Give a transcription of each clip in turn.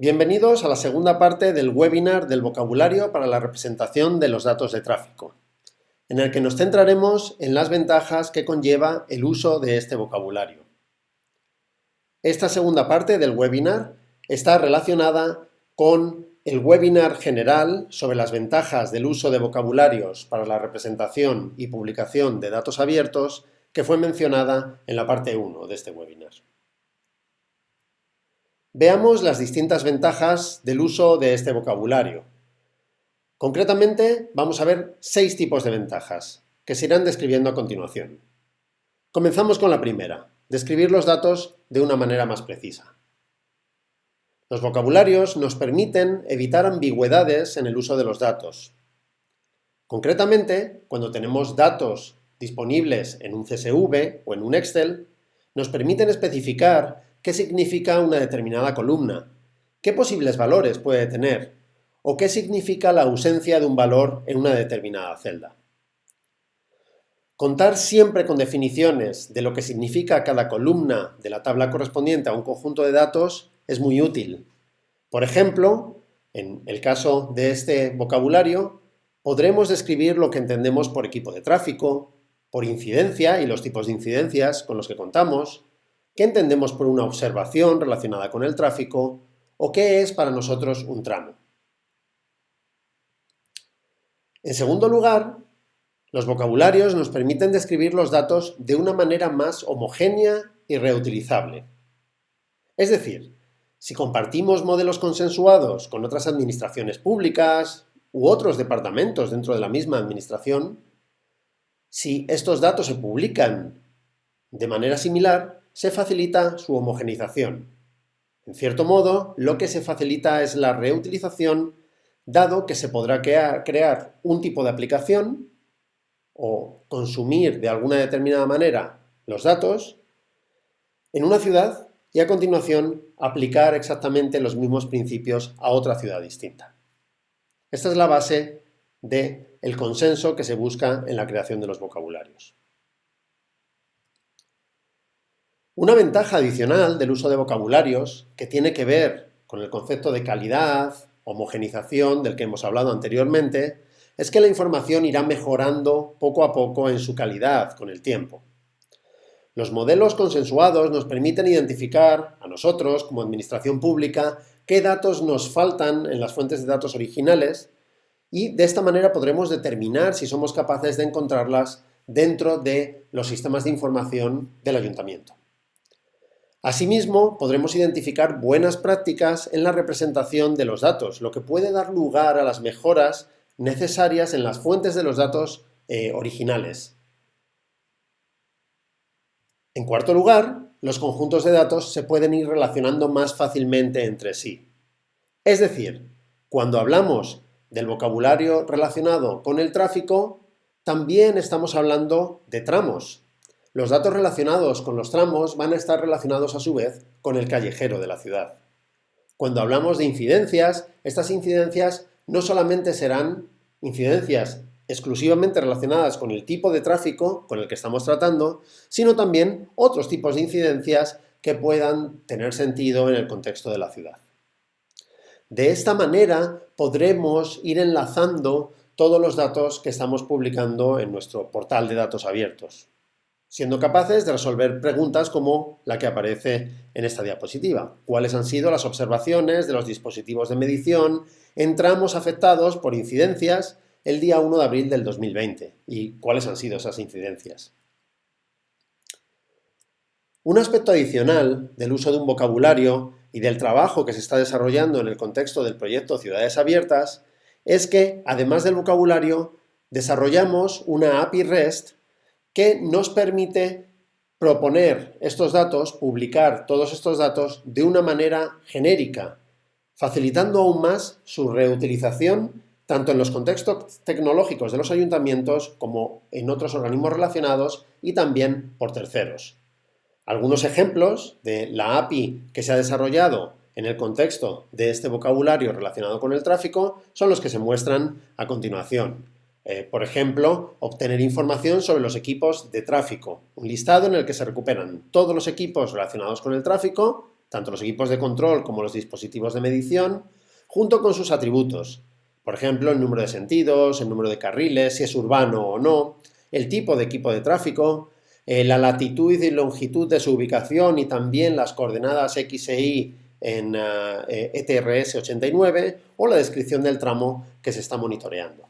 Bienvenidos a la segunda parte del webinar del vocabulario para la representación de los datos de tráfico, en el que nos centraremos en las ventajas que conlleva el uso de este vocabulario. Esta segunda parte del webinar está relacionada con el webinar general sobre las ventajas del uso de vocabularios para la representación y publicación de datos abiertos que fue mencionada en la parte 1 de este webinar. Veamos las distintas ventajas del uso de este vocabulario. Concretamente, vamos a ver 6 tipos de ventajas, que se irán describiendo a continuación. Comenzamos con la primera, describir los datos de una manera más precisa. Los vocabularios nos permiten evitar ambigüedades en el uso de los datos. Concretamente, cuando tenemos datos disponibles en un CSV o en un Excel, nos permiten especificar qué significa una determinada columna, qué posibles valores puede tener, o qué significa la ausencia de un valor en una determinada celda. Contar siempre con definiciones de lo que significa cada columna de la tabla correspondiente a un conjunto de datos es muy útil. Por ejemplo, en el caso de este vocabulario, podremos describir lo que entendemos por equipo de tráfico, por incidencia y los tipos de incidencias con los que contamos, qué entendemos por una observación relacionada con el tráfico o qué es para nosotros un tramo. En segundo lugar, los vocabularios nos permiten describir los datos de una manera más homogénea y reutilizable. Es decir, si compartimos modelos consensuados con otras administraciones públicas u otros departamentos dentro de la misma administración, si estos datos se publican de manera similar, se facilita su homogeneización. En cierto modo, lo que se facilita es la reutilización, dado que se podrá crear un tipo de aplicación o consumir de alguna determinada manera los datos en una ciudad y a continuación aplicar exactamente los mismos principios a otra ciudad distinta. Esta es la base del consenso que se busca en la creación de los vocabularios. Una ventaja adicional del uso de vocabularios, que tiene que ver con el concepto de calidad, homogenización del que hemos hablado anteriormente, es que la información irá mejorando poco a poco en su calidad con el tiempo. Los modelos consensuados nos permiten identificar a nosotros, como administración pública, qué datos nos faltan en las fuentes de datos originales y de esta manera podremos determinar si somos capaces de encontrarlas dentro de los sistemas de información del ayuntamiento. Asimismo, podremos identificar buenas prácticas en la representación de los datos, lo que puede dar lugar a las mejoras necesarias en las fuentes de los datos originales. En cuarto lugar, los conjuntos de datos se pueden ir relacionando más fácilmente entre sí. Es decir, cuando hablamos del vocabulario relacionado con el tráfico, también estamos hablando de tramos. Los datos relacionados con los tramos van a estar relacionados a su vez con el callejero de la ciudad. Cuando hablamos de incidencias, estas incidencias no solamente serán incidencias exclusivamente relacionadas con el tipo de tráfico con el que estamos tratando, sino también otros tipos de incidencias que puedan tener sentido en el contexto de la ciudad. De esta manera podremos ir enlazando todos los datos que estamos publicando en nuestro portal de datos abiertos, siendo capaces de resolver preguntas como la que aparece en esta diapositiva. ¿Cuáles han sido las observaciones de los dispositivos de medición en tramos afectados por incidencias el día 1 de abril del 2020? ¿Y cuáles han sido esas incidencias? Un aspecto adicional del uso de un vocabulario y del trabajo que se está desarrollando en el contexto del proyecto Ciudades Abiertas es que, además del vocabulario, desarrollamos una API REST que nos permite proponer estos datos, publicar todos estos datos de una manera genérica, facilitando aún más su reutilización tanto en los contextos tecnológicos de los ayuntamientos como en otros organismos relacionados y también por terceros. Algunos ejemplos de la API que se ha desarrollado en el contexto de este vocabulario relacionado con el tráfico son los que se muestran a continuación. Por ejemplo, obtener información sobre los equipos de tráfico, un listado en el que se recuperan todos los equipos relacionados con el tráfico tanto los equipos de control como los dispositivos de medición, junto con sus atributos. Por ejemplo, el número de sentidos, el número de carriles, si es urbano o no, el tipo de equipo de tráfico, la latitud y longitud de su ubicación y también las coordenadas X e Y en ETRS 89 o la descripción del tramo que se está monitoreando.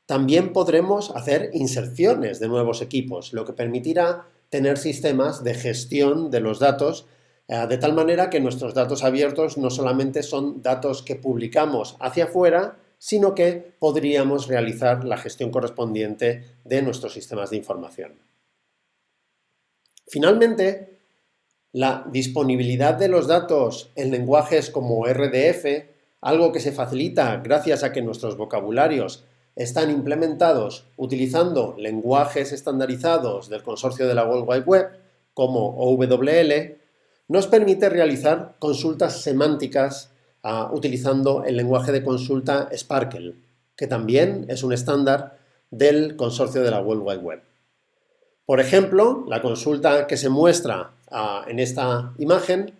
También podremos hacer inserciones de nuevos equipos, lo que permitirá tener sistemas de gestión de los datos de tal manera que nuestros datos abiertos no solamente son datos que publicamos hacia afuera, sino que podríamos realizar la gestión correspondiente de nuestros sistemas de información. Finalmente, la disponibilidad de los datos en lenguajes como RDF, algo que se facilita gracias a que nuestros vocabularios están implementados utilizando lenguajes estandarizados del consorcio de la World Wide Web, como OWL, nos permite realizar consultas semánticas utilizando el lenguaje de consulta Sparkle, que también es un estándar del consorcio de la World Wide Web. Por ejemplo, la consulta que se muestra en esta imagen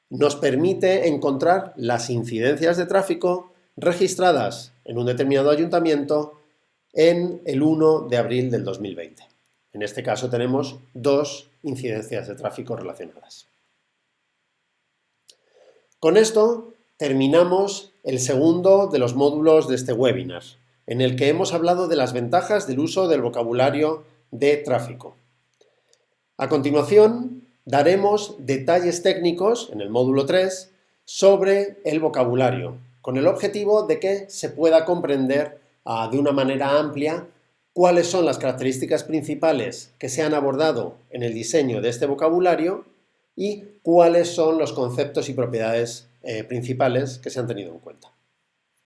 nos permite encontrar las incidencias de tráfico registradas en un determinado ayuntamiento en el 1 de abril del 2020. En este caso tenemos 2 incidencias de tráfico relacionadas. Con esto terminamos el segundo de los módulos de este webinar, en el que hemos hablado de las ventajas del uso del vocabulario de tráfico. A continuación, daremos detalles técnicos, en el módulo 3, sobre el vocabulario, con el objetivo de que se pueda comprender de una manera amplia cuáles son las características principales que se han abordado en el diseño de este vocabulario y cuáles son los conceptos y propiedades principales que se han tenido en cuenta.